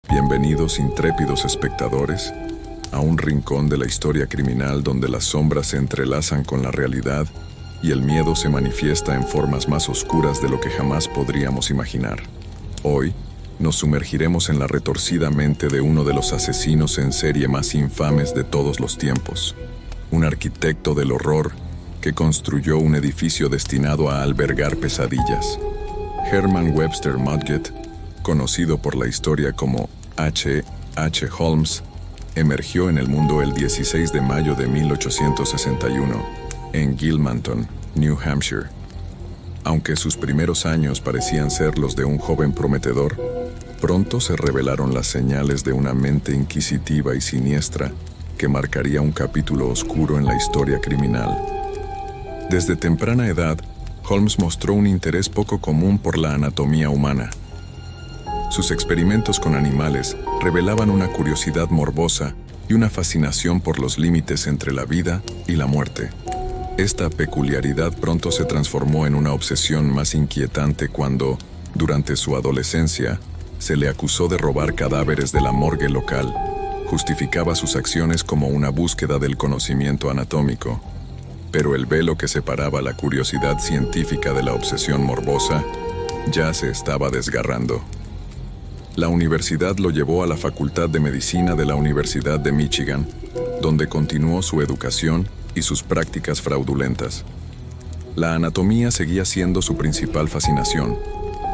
Bienvenidos, intrépidos espectadores, a un rincón de la historia criminal donde las sombras se entrelazan con la realidad y el miedo se manifiesta en formas más oscuras de lo que jamás podríamos imaginar. Hoy, nos sumergiremos en la retorcida mente de uno de los asesinos en serie más infames de todos los tiempos, un arquitecto del horror que construyó un edificio destinado a albergar pesadillas. Herman Webster Mudgett, conocido por la historia como H. Holmes, emergió en el mundo el 16 de mayo de 1861 en Gilmanton, New Hampshire. Aunque sus primeros años parecían ser los de un joven prometedor, pronto se revelaron las señales de una mente inquisitiva y siniestra que marcaría un capítulo oscuro en la historia criminal. Desde temprana edad, Holmes mostró un interés poco común por la anatomía humana. Sus experimentos con animales revelaban una curiosidad morbosa y una fascinación por los límites entre la vida y la muerte. Esta peculiaridad pronto se transformó en una obsesión más inquietante cuando, durante su adolescencia, se le acusó de robar cadáveres de la morgue local. Justificaba sus acciones como una búsqueda del conocimiento anatómico. Pero el velo que separaba la curiosidad científica de la obsesión morbosa ya se estaba desgarrando. La universidad lo llevó a la Facultad de Medicina de la Universidad de Michigan, donde continuó su educación y sus prácticas fraudulentas. La anatomía seguía siendo su principal fascinación,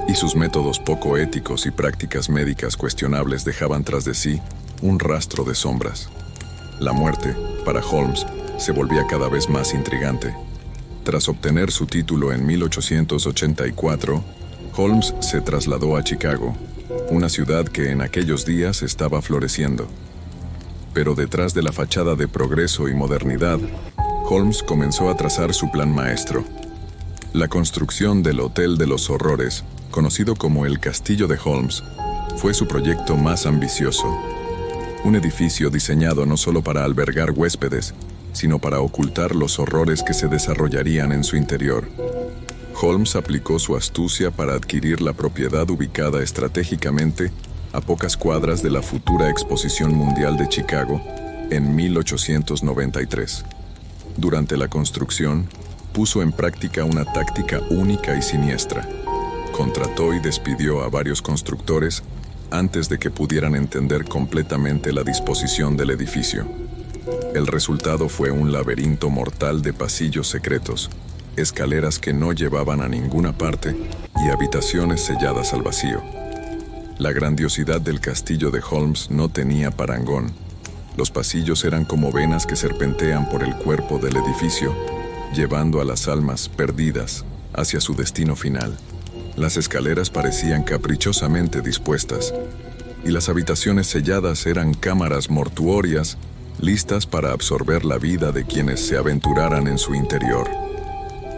y sus métodos poco éticos y prácticas médicas cuestionables dejaban tras de sí un rastro de sombras. La muerte, para Holmes, se volvía cada vez más intrigante. Tras obtener su título en 1884, Holmes se trasladó a Chicago, una ciudad que en aquellos días estaba floreciendo. Pero detrás de la fachada de progreso y modernidad, Holmes comenzó a trazar su plan maestro. La construcción del Hotel de los Horrores, conocido como el Castillo de Holmes, fue su proyecto más ambicioso. Un edificio diseñado no solo para albergar huéspedes, sino para ocultar los horrores que se desarrollarían en su interior. Holmes aplicó su astucia para adquirir la propiedad ubicada estratégicamente a pocas cuadras de la futura Exposición Mundial de Chicago en 1893. Durante la construcción, puso en práctica una táctica única y siniestra. Contrató y despidió a varios constructores antes de que pudieran entender completamente la disposición del edificio. El resultado fue un laberinto mortal de pasillos secretos, escaleras que no llevaban a ninguna parte y habitaciones selladas al vacío. La grandiosidad del castillo de Holmes no tenía parangón. Los pasillos eran como venas que serpentean por el cuerpo del edificio, llevando a las almas perdidas hacia su destino final. Las escaleras parecían caprichosamente dispuestas, y las habitaciones selladas eran cámaras mortuorias, listas para absorber la vida de quienes se aventuraran en su interior.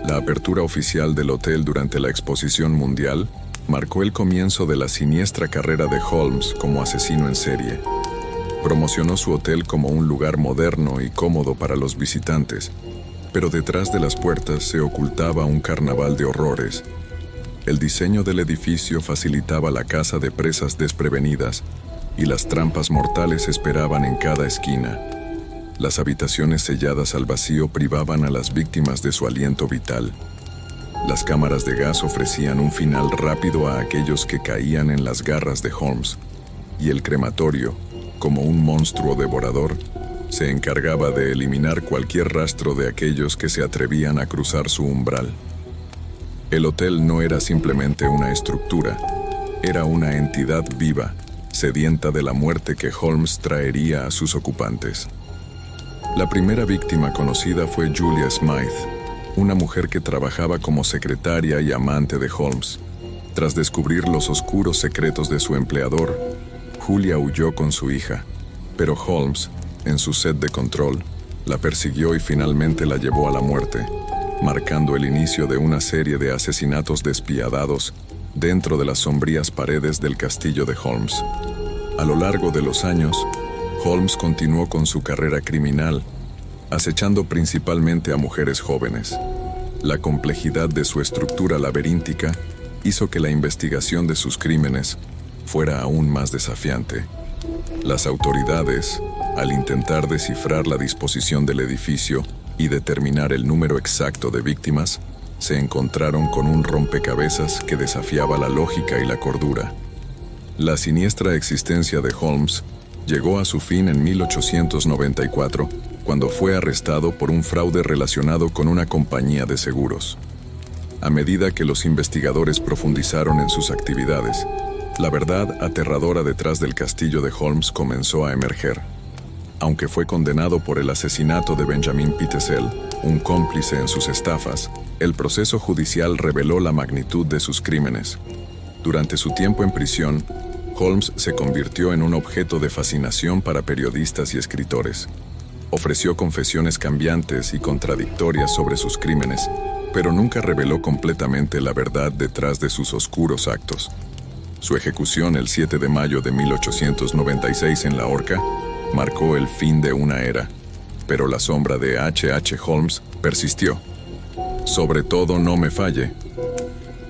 La apertura oficial del hotel durante la Exposición Mundial marcó el comienzo de la siniestra carrera de Holmes como asesino en serie. Promocionó su hotel como un lugar moderno y cómodo para los visitantes, pero detrás de las puertas se ocultaba un carnaval de horrores. El diseño del edificio facilitaba la caza de presas desprevenidas, y las trampas mortales esperaban en cada esquina. Las habitaciones selladas al vacío privaban a las víctimas de su aliento vital. Las cámaras de gas ofrecían un final rápido a aquellos que caían en las garras de Holmes, y el crematorio, como un monstruo devorador, se encargaba de eliminar cualquier rastro de aquellos que se atrevían a cruzar su umbral. El hotel no era simplemente una estructura, era una entidad viva, sedienta de la muerte que Holmes traería a sus ocupantes. La primera víctima conocida fue Julia Smythe, una mujer que trabajaba como secretaria y amante de Holmes. Tras descubrir los oscuros secretos de su empleador, Julia huyó con su hija, pero Holmes, en su sed de control, la persiguió y finalmente la llevó a la muerte, marcando el inicio de una serie de asesinatos despiadados dentro de las sombrías paredes del castillo de Holmes. A lo largo de los años, Holmes continuó con su carrera criminal, acechando principalmente a mujeres jóvenes. La complejidad de su estructura laberíntica hizo que la investigación de sus crímenes fuera aún más desafiante. Las autoridades, al intentar descifrar la disposición del edificio y determinar el número exacto de víctimas, se encontraron con un rompecabezas que desafiaba la lógica y la cordura. La siniestra existencia de Holmes llegó a su fin en 1894, cuando fue arrestado por un fraude relacionado con una compañía de seguros. A medida que los investigadores profundizaron en sus actividades, la verdad aterradora detrás del castillo de Holmes comenzó a emerger. Aunque fue condenado por el asesinato de Benjamin Pitezel, un cómplice en sus estafas, el proceso judicial reveló la magnitud de sus crímenes. Durante su tiempo en prisión, Holmes se convirtió en un objeto de fascinación para periodistas y escritores. Ofreció confesiones cambiantes y contradictorias sobre sus crímenes, pero nunca reveló completamente la verdad detrás de sus oscuros actos. Su ejecución el 7 de mayo de 1896 en la horca marcó el fin de una era, pero la sombra de H.H. Holmes persistió. Sobre todo, no me falle.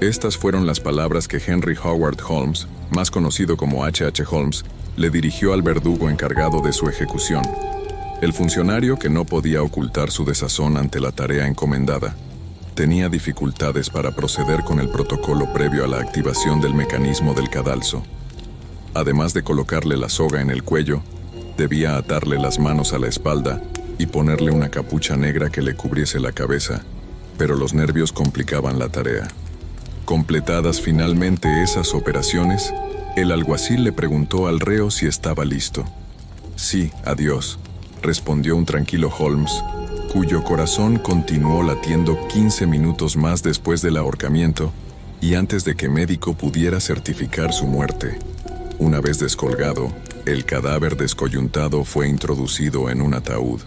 Estas fueron las palabras que Henry Howard Holmes, más conocido como H.H. Holmes, le dirigió al verdugo encargado de su ejecución. El funcionario, que no podía ocultar su desazón ante la tarea encomendada, tenía dificultades para proceder con el protocolo previo a la activación del mecanismo del cadalso. Además de colocarle la soga en el cuello, debía atarle las manos a la espalda y ponerle una capucha negra que le cubriese la cabeza, pero los nervios complicaban la tarea. Completadas finalmente esas operaciones, el alguacil le preguntó al reo si estaba listo. «Sí, adiós», respondió un tranquilo Holmes, cuyo corazón continuó latiendo 15 minutos más después del ahorcamiento y antes de que médico pudiera certificar su muerte. Una vez descolgado, el cadáver descoyuntado fue introducido en un ataúd,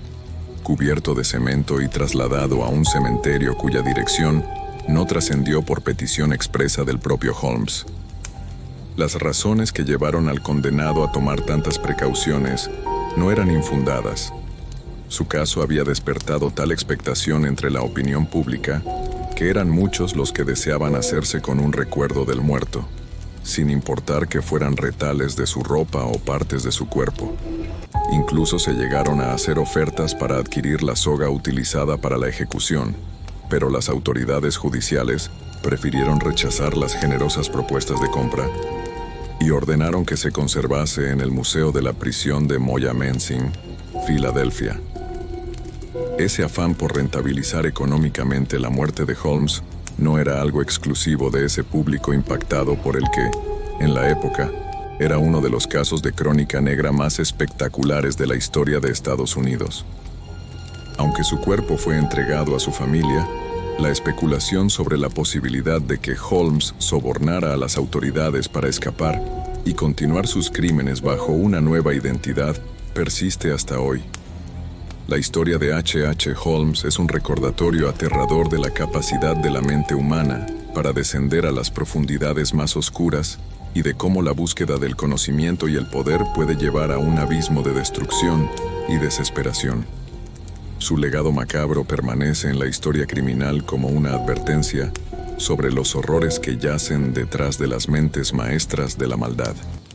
cubierto de cemento y trasladado a un cementerio cuya dirección no trascendió por petición expresa del propio Holmes. Las razones que llevaron al condenado a tomar tantas precauciones no eran infundadas. Su caso había despertado tal expectación entre la opinión pública que eran muchos los que deseaban hacerse con un recuerdo del muerto, sin importar que fueran retales de su ropa o partes de su cuerpo. Incluso se llegaron a hacer ofertas para adquirir la soga utilizada para la ejecución, pero las autoridades judiciales prefirieron rechazar las generosas propuestas de compra y ordenaron que se conservase en el Museo de la Prisión de Moyamensing, Filadelfia. Ese afán por rentabilizar económicamente la muerte de Holmes no era algo exclusivo de ese público impactado por el que, en la época, era uno de los casos de crónica negra más espectaculares de la historia de Estados Unidos. Aunque su cuerpo fue entregado a su familia, la especulación sobre la posibilidad de que Holmes sobornara a las autoridades para escapar y continuar sus crímenes bajo una nueva identidad persiste hasta hoy. La historia de H.H. Holmes es un recordatorio aterrador de la capacidad de la mente humana para descender a las profundidades más oscuras y de cómo la búsqueda del conocimiento y el poder puede llevar a un abismo de destrucción y desesperación. Su legado macabro permanece en la historia criminal como una advertencia sobre los horrores que yacen detrás de las mentes maestras de la maldad.